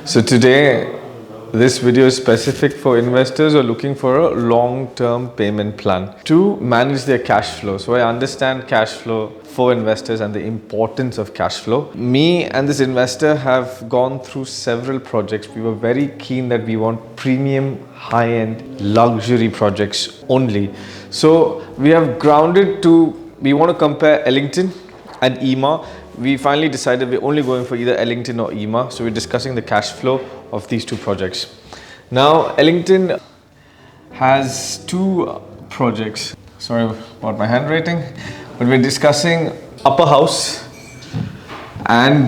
So today, this video is specific for investors who are looking for a long-term payment plan to manage their cash flow. So I understand cash flow for investors and the importance of cash flow. Me and this investor have gone through several projects. We were very keen that we want premium, high-end, luxury projects only. So we have we want to compare Ellington and EMA. We finally decided we're only going for either Ellington or EMA. So we're discussing the cash flow of these two projects. Now, Ellington has two projects. Sorry about my handwriting, but we're discussing Upper House and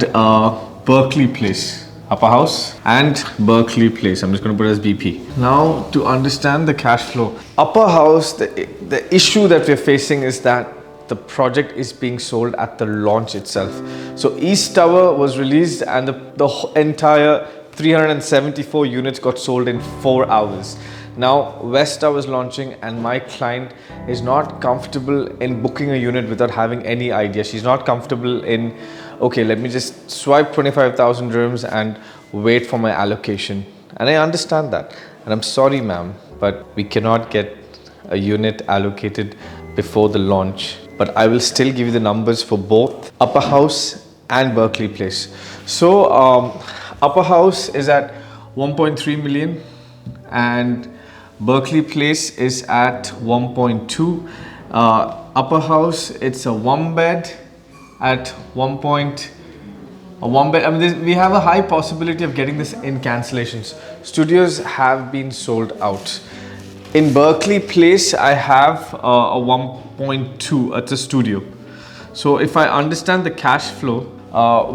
Berkeley Place. Upper House and Berkeley Place. I'm just going to put it as BP. Now, to understand the cash flow, Upper House, the issue that we're facing is that the project is being sold at the launch itself. So East Tower was released and the entire 374 units got sold in 4 hours. Now West Tower is launching and my client is not comfortable in booking a unit without having any idea. She's not comfortable in, okay, let me just swipe 25,000 dirhams and wait for my allocation. And I understand that. And I'm sorry, ma'am, but we cannot get a unit allocated before the launch. But I will still give you the numbers for both Upper House and Berkeley Place. So Upper House is at 1.3 million and Berkeley Place is at 1.2. Upper House, it's a one bed at one bed. I mean, we have a high possibility of getting this in cancellations. Studios have been sold out. In Berkeley Place, I have a 1.2, it's a studio. So if I understand the cash flow,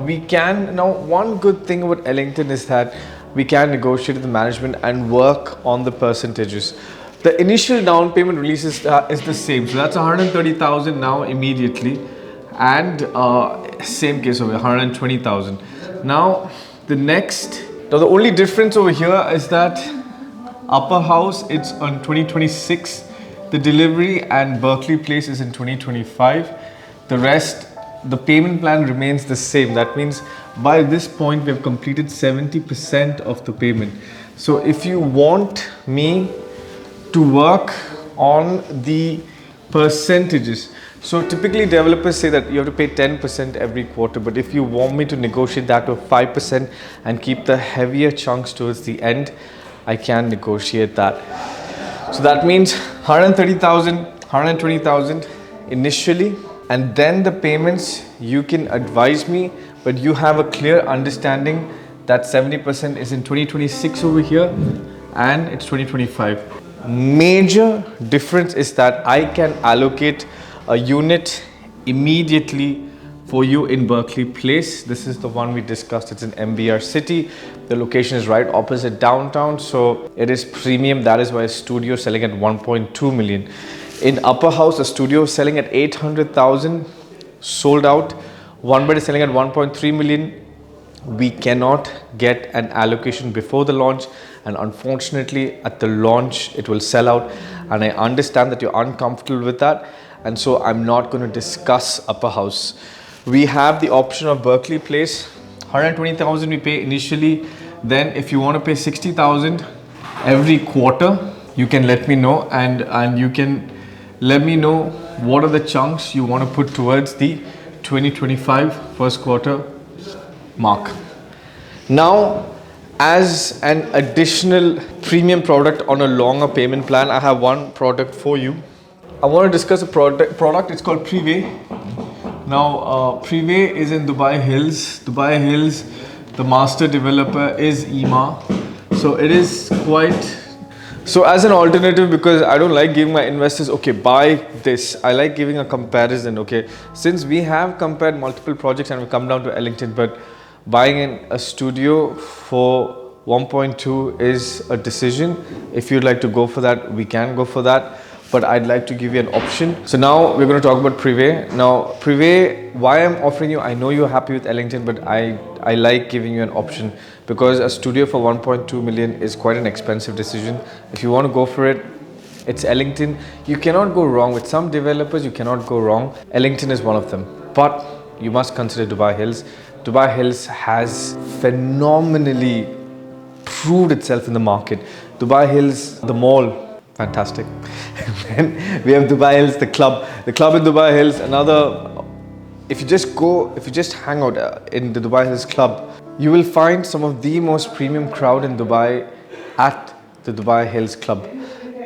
we can, now one good thing about Ellington is that we can negotiate with the management and work on the percentages. The initial down payment release is the same. So that's 130,000 now immediately. And same case over here, 120,000. Now the only difference over here is that Upper House, it's on 2026, the delivery, and Berkeley Place is in 2025. The rest, the payment plan remains the same. That means by this point, we have completed 70% of the payment. So if you want me to work on the percentages, so typically developers say that you have to pay 10% every quarter, but if you want me to negotiate that to 5% and keep the heavier chunks towards the end, I can negotiate that. So that means 130,000, 120,000 initially, and then the payments you can advise me, but you have a clear understanding that 70% is in 2026 over here and it's 2025. Major difference is that I can allocate a unit immediately for you in Berkeley Place. This is the one we discussed. It's in MBR City. The location is right opposite downtown, so it is premium. That is why a studio is selling at 1.2 million. In Upper House, a studio is selling at 800,000, sold out. One bed is selling at 1.3 million. We cannot get an allocation before the launch, and unfortunately at the launch it will sell out, and I understand that you're uncomfortable with that, and so I'm not going to discuss Upper House. We have the option of Berkeley Place. 120,000 we pay initially. Then if you want to pay 60,000 every quarter, you can let me know, and you can let me know what are the chunks you want to put towards the 2025 first quarter mark. Now, as an additional premium product on a longer payment plan, I have one product for you. I want to discuss a product. It's called Prive. Now, Prive is in Dubai Hills. Dubai Hills, the master developer is EMA. So it is quite... So as an alternative, because I don't like giving my investors, okay, buy this. I like giving a comparison, okay. Since we have compared multiple projects and we come down to Ellington, but buying in a studio for 1.2 is a decision. If you'd like to go for that, we can go for that. But I'd like to give you an option. So now we're going to talk about Prive. Now Prive, why I'm offering you, I know you're happy with Ellington, but I like giving you an option because a studio for 1.2 million is quite an expensive decision. If you want to go for it, it's Ellington. You cannot go wrong with some developers. You cannot go wrong. Ellington is one of them. But you must consider Dubai Hills. Dubai Hills has phenomenally proved itself in the market. Dubai Hills, the mall, fantastic. Then we have Dubai Hills, the club. The club in Dubai Hills, another. If you just hang out in the Dubai Hills club, you will find some of the most premium crowd in Dubai at the Dubai Hills club.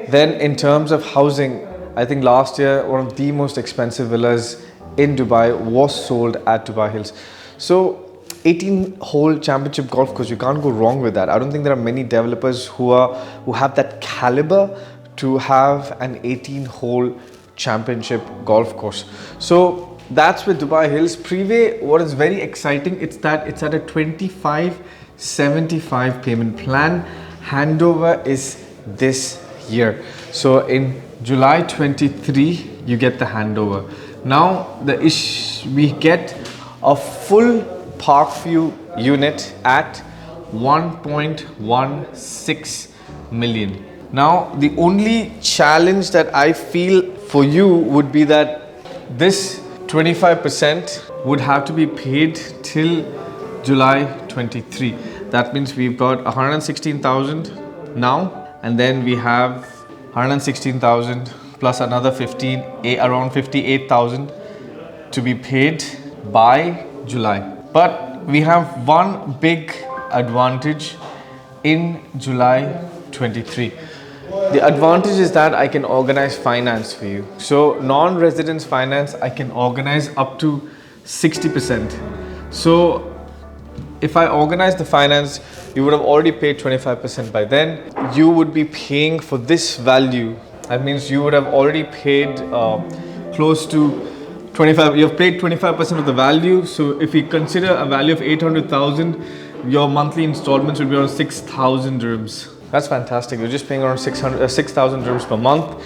Then in terms of housing, I think last year one of the most expensive villas in Dubai was sold at Dubai Hills. So 18-hole championship golf course, you can't go wrong with that. I don't think there are many developers who have that caliber to have an 18-hole championship golf course. So that's with Dubai Hills. Prive, what is very exciting, it's that it's at a 25/75 payment plan. Handover is this year. So in July 23, you get the handover. Now we get a full Parkview unit at 1.16 million. Now the only challenge that I feel for you would be that this 25% would have to be paid till July 23. That means we've got 116,000 now, and then we have 116,000 plus another 15, around 58,000 to be paid by July. But we have one big advantage in July 23. The advantage is that I can organize finance for you. So non-residence finance, I can organize up to 60%. So if I organize the finance, you would have already paid 25% by then. You would be paying for this value. That means you would have already paid close to 25. You have paid 25% of the value. So if we consider a value of 800,000, your monthly installments would be around 6,000 dirhams. That's fantastic. You're just paying around 6,000 dirhams per month.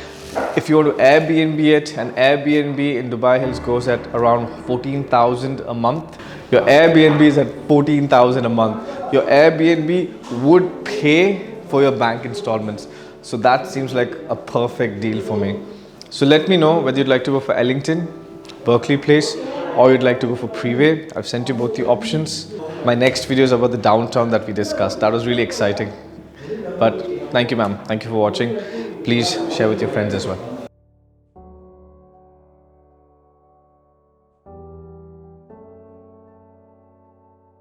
If you want to Airbnb it, an Airbnb in Dubai Hills goes at around 14,000 a month. Your Airbnb is at 14,000 a month. Your Airbnb would pay for your bank installments. So that seems like a perfect deal for me. So let me know whether you'd like to go for Ellington, Berkeley Place, or you'd like to go for Prive. I've sent you both the options. My next video is about the downtown that we discussed. That was really exciting. But thank you, ma'am. Thank you for watching. Please share with your friends as well.